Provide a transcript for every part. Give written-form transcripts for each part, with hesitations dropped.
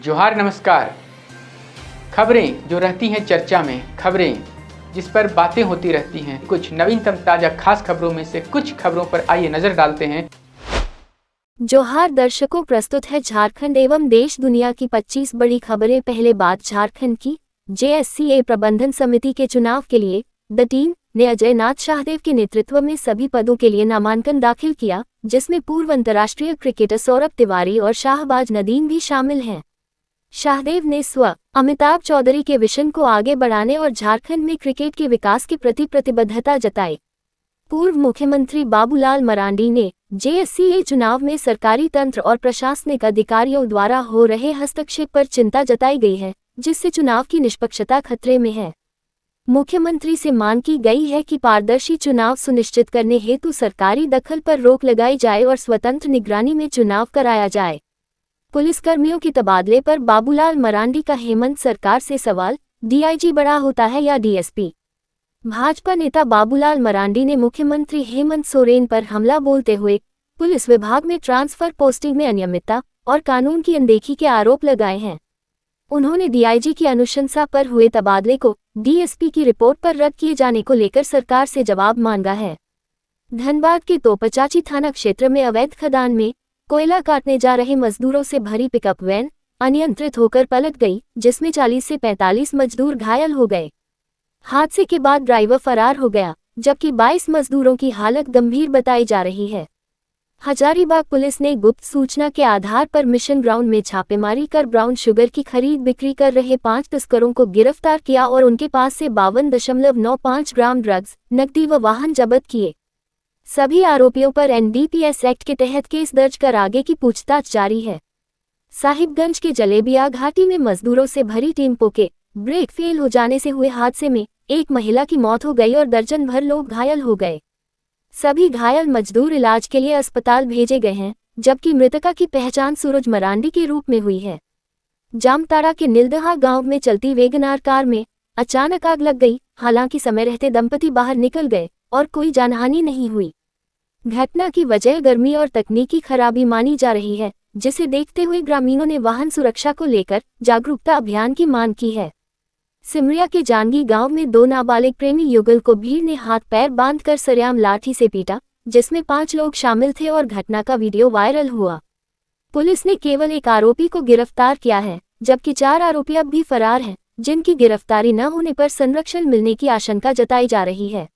जोहार नमस्कार। खबरें जो रहती हैं चर्चा में, खबरें जिस पर बातें होती रहती हैं, कुछ नवीनतम ताजा खास खबरों में से कुछ खबरों पर आइए नजर डालते हैं। जोहार दर्शकों, प्रस्तुत है झारखंड एवं देश दुनिया की 25 बड़ी खबरें। पहले बात झारखंड की। JSCA प्रबंधन समिति के चुनाव के लिए द टीम ने अजय नाथ शाहदेव के नेतृत्व में सभी पदों के लिए नामांकन दाखिल किया, जिसमें पूर्व अंतर्राष्ट्रीय क्रिकेटर सौरभ तिवारी और शाहबाज नदीम भी शामिल हैं। शाहदेव ने अमिताभ चौधरी के विजन को आगे बढ़ाने और झारखंड में क्रिकेट के विकास के प्रति प्रतिबद्धता जताई। पूर्व मुख्यमंत्री बाबूलाल मरांडी ने JSCA चुनाव में सरकारी तंत्र और प्रशासनिक अधिकारियों द्वारा हो रहे हस्तक्षेप पर चिंता जताई गई है, जिससे चुनाव की निष्पक्षता खतरे में है। मुख्यमंत्री से मांग की गई है कि पारदर्शी चुनाव सुनिश्चित करने हेतु सरकारी दखल पर रोक लगाई जाए और स्वतंत्र निगरानी में चुनाव कराया जाए। पुलिसकर्मियों के तबादले पर बाबूलाल मरांडी का हेमंत सरकार से सवाल, DIG बड़ा होता है या DSP? भाजपा नेता बाबूलाल मरांडी ने मुख्यमंत्री हेमंत सोरेन पर हमला बोलते हुए पुलिस विभाग में ट्रांसफर पोस्टिंग में अनियमितता और कानून की अनदेखी के आरोप लगाए हैं। उन्होंने DIG की अनुशंसा पर हुए तबादले को DSP की रिपोर्ट पर रद्द किए जाने को लेकर सरकार से जवाब मांगा है। धनबाद के तोपचाची थाना क्षेत्र में अवैध खदान में कोयला काटने जा रहे मजदूरों से भरी पिकअप वैन अनियंत्रित होकर पलट गई, जिसमें 40 से 45 मजदूर घायल हो गए। हादसे के बाद ड्राइवर फरार हो गया, जबकि 22 मजदूरों की हालत गंभीर बताई जा रही है। हजारीबाग पुलिस ने गुप्त सूचना के आधार पर मिशन ग्राउंड में छापेमारी कर ब्राउन शुगर की खरीद बिक्री कर रहे 5 तस्करों को गिरफ्तार किया और उनके पास से 52.95 ग्राम ड्रग्स, नकदी व वाहन जब्त किए। सभी आरोपियों पर NDPS एक्ट के तहत केस दर्ज कर आगे की पूछताछ जारी है। साहिबगंज के जलेबिया घाटी में मजदूरों से भरी टेम्पो के ब्रेक फेल हो जाने से हुए हादसे में एक महिला की मौत हो गई और दर्जन भर लोग घायल हो गए। सभी घायल मजदूर इलाज के लिए अस्पताल भेजे गए हैं, जबकि मृतका की पहचान सूरज मरांडी के रूप में हुई है। जामताड़ा के नीलदहा गांव में चलती वेगनार कार में अचानक आग लग गई। हालांकि समय रहते दंपति बाहर निकल गए और कोई जानहानि नहीं हुई। घटना की वजह गर्मी और तकनीकी खराबी मानी जा रही है, जिसे देखते हुए ग्रामीणों ने वाहन सुरक्षा को लेकर जागरूकता अभियान की मांग की है। सिमरिया के जानगी गांव में 2 नाबालिग प्रेमी युगल को भीड़ ने हाथ पैर बांधकर सरेआम लाठी से पीटा, जिसमें 5 लोग शामिल थे और घटना का वीडियो वायरल हुआ। पुलिस ने केवल एक आरोपी को गिरफ्तार किया है, जबकि 4 आरोपी अब भी फरार हैं, जिनकी गिरफ्तारी न होने पर संरक्षण मिलने की आशंका जताई जा रही है।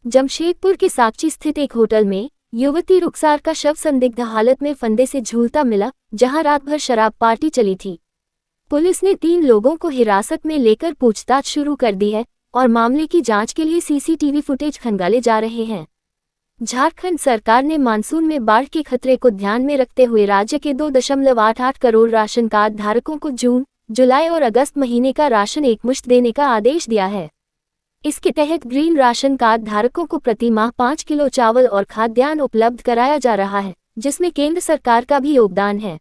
जमशेदपुर के साकची स्थित एक होटल में युवती रुखसार का शव संदिग्ध हालत में फंदे से झूलता मिला, जहां रात भर शराब पार्टी चली थी। पुलिस ने 3 लोगों को हिरासत में लेकर पूछताछ शुरू कर दी है और मामले की जांच के लिए CCTV फुटेज खंगाले जा रहे हैं। झारखंड सरकार ने मानसून में बाढ़ के खतरे को ध्यान में रखते हुए राज्य के 2.88 करोड़ राशन कार्ड धारकों को जून, जुलाई और अगस्त महीने का राशन एकमुश्त देने का आदेश दिया है। इसके तहत ग्रीन राशन कार्ड धारकों को प्रति माह 5 किलो चावल और खाद्यान्न उपलब्ध कराया जा रहा है, जिसमें केंद्र सरकार का भी योगदान है।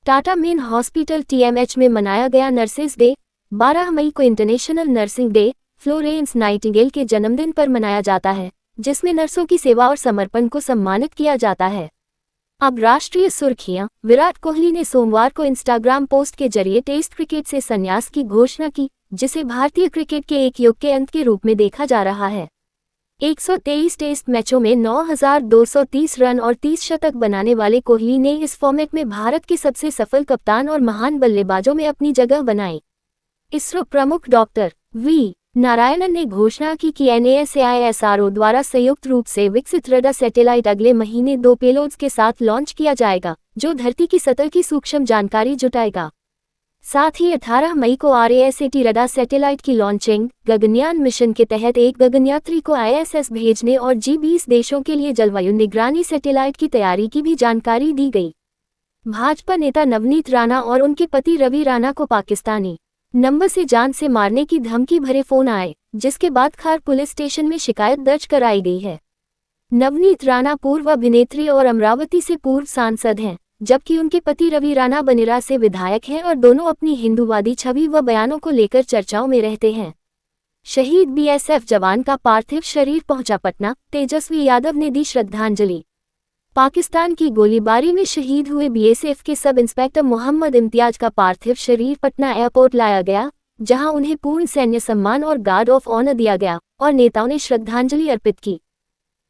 टाटा मेन हॉस्पिटल TMH में मनाया गया नर्सेज डे। 12 मई को international nursing day Florence Nightingale के जन्मदिन पर मनाया जाता है, जिसमें नर्सों की सेवा और समर्पण को सम्मानित किया जाता है। अब राष्ट्रीय सुर्खियां। विराट कोहली ने सोमवार को इंस्टाग्राम पोस्ट के जरिए टेस्ट क्रिकेट से संन्यास की घोषणा की, जिसे भारतीय क्रिकेट के एक युग के अंत के रूप में देखा जा रहा है। 123 टेस्ट मैचों में 9,230 रन और 30 शतक बनाने वाले कोहली ने इस फॉर्मेट में भारत के सबसे सफल कप्तान और महान बल्लेबाजों में अपनी जगह बनाई। इसरो प्रमुख डॉक्टर V नारायणन ने घोषणा की कि NASA-ISRO द्वारा संयुक्त रूप से विकसित रडार सैटेलाइट अगले महीने 2 पेलोड्स के साथ लॉन्च किया जाएगा, जो धरती की सतह की सूक्ष्म जानकारी जुटाएगा। साथ ही 18 मई को RASAT रडार सैटेलाइट की लॉन्चिंग। गगनयान मिशन के तहत एक गगनयात्री को ISS भेजने और G20 देशों के लिए जलवायु निगरानी सैटेलाइट की तैयारी की भी जानकारी दी गई। भाजपा नेता नवनीत राणा और उनके पति रवि राणा को पाकिस्तानी नंबर से जान से मारने की धमकी भरे फोन आए, जिसके बाद खार पुलिस स्टेशन में शिकायत दर्ज कराई गई है। नवनीत राणा पूर्व अभिनेत्री और अमरावती से पूर्व सांसद हैं, जबकि उनके पति रवि राणा बनेरा से विधायक हैं और दोनों अपनी हिंदूवादी छवि व बयानों को लेकर चर्चाओं में रहते हैं। शहीद BSF जवान का पार्थिव शरीर पहुंचा पटना। तेजस्वी यादव ने दी श्रद्धांजलि। पाकिस्तान की गोलीबारी में शहीद हुए बीएसएफ के सब इंस्पेक्टर मोहम्मद इम्तियाज का पार्थिव शरीर पटना एयरपोर्ट लाया गया, जहां उन्हें पूर्ण सैन्य सम्मान और गार्ड ऑफ ऑनर दिया गया और नेताओं ने श्रद्धांजलि अर्पित की।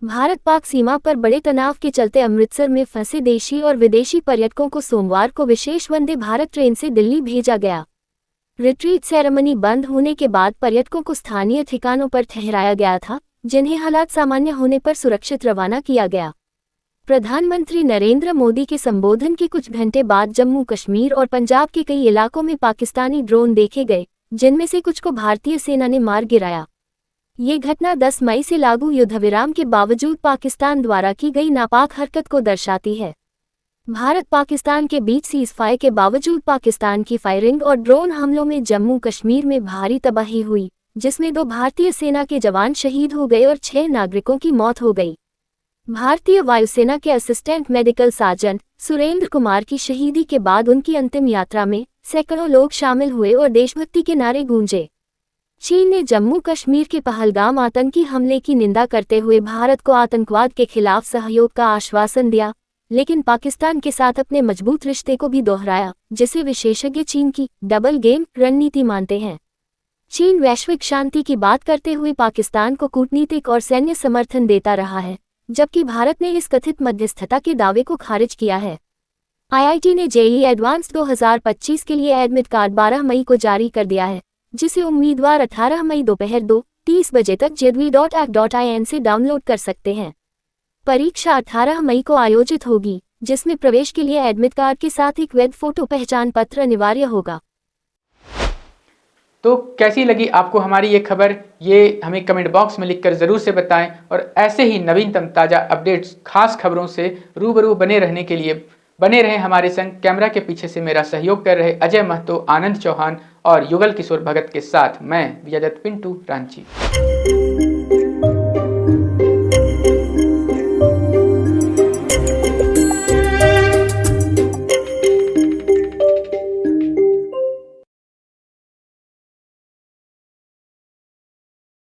भारत पाक सीमा पर बड़े तनाव के चलते अमृतसर में फंसे देशी और विदेशी पर्यटकों को सोमवार को विशेष वंदे भारत ट्रेन से दिल्ली भेजा गया। रिट्रीट सेरेमनी बंद होने के बाद पर्यटकों को स्थानीय ठिकानों पर ठहराया गया था, जिन्हें हालात सामान्य होने पर सुरक्षित रवाना किया गया। प्रधानमंत्री नरेंद्र मोदी के संबोधन के कुछ घंटे बाद जम्मू कश्मीर और पंजाब के कई इलाकों में पाकिस्तानी ड्रोन देखे गए, जिनमें से कुछ को भारतीय सेना ने मार गिराया। ये घटना 10 मई से लागू युद्धविराम के बावजूद पाकिस्तान द्वारा की गई नापाक हरकत को दर्शाती है। भारत पाकिस्तान के बीच सीज़फायर के बावजूद पाकिस्तान की फायरिंग और ड्रोन हमलों में जम्मू कश्मीर में भारी तबाही हुई, जिसमें 2 भारतीय सेना के जवान शहीद हो गए और 6 नागरिकों की मौत हो गई। भारतीय वायुसेना के assistant medical sergeant Surendra Kumar की शहीदी के बाद उनकी अंतिम यात्रा में सैकड़ों लोग शामिल हुए और देशभक्ति के नारे गूंजे। चीन ने जम्मू कश्मीर के पहलगाम आतंकी हमले की निंदा करते हुए भारत को आतंकवाद के खिलाफ सहयोग का आश्वासन दिया, लेकिन पाकिस्तान के साथ अपने मजबूत रिश्ते को भी दोहराया, जिसे विशेषज्ञ चीन की डबल गेम रणनीति मानते हैं। चीन वैश्विक शांति की बात करते हुए पाकिस्तान को कूटनीतिक और सैन्य समर्थन देता रहा है, जबकि भारत ने इस कथित मध्यस्थता के दावे को खारिज किया है। आईआईटी ने जेईई एडवांस 2025 के लिए एडमिट कार्ड 12 मई को जारी कर दिया है, जिसे उम्मीदवार 18 मई दोपहर 2:30 बजे तक jedwi.ac.in से डाउनलोड कर सकते हैं। परीक्षा 18 मई को आयोजित होगी, जिसमें प्रवेश के लिए एडमिट कार्ड के साथ एक वैध फोटो पहचान पत्र अनिवार्य होगा। तो कैसी लगी आपको हमारी ये खबर, ये हमें कमेंट बॉक्स में लिखकर ज़रूर से बताएं और ऐसे ही नवीनतम ताज़ा अपडेट्स, खास खबरों से रूबरू बने रहने के लिए बने रहें हमारे संग। कैमरा के पीछे से मेरा सहयोग कर रहे अजय महतो, आनंद चौहान और युगल किशोर भगत के साथ मैं विजयदत्त पिंटू रांची।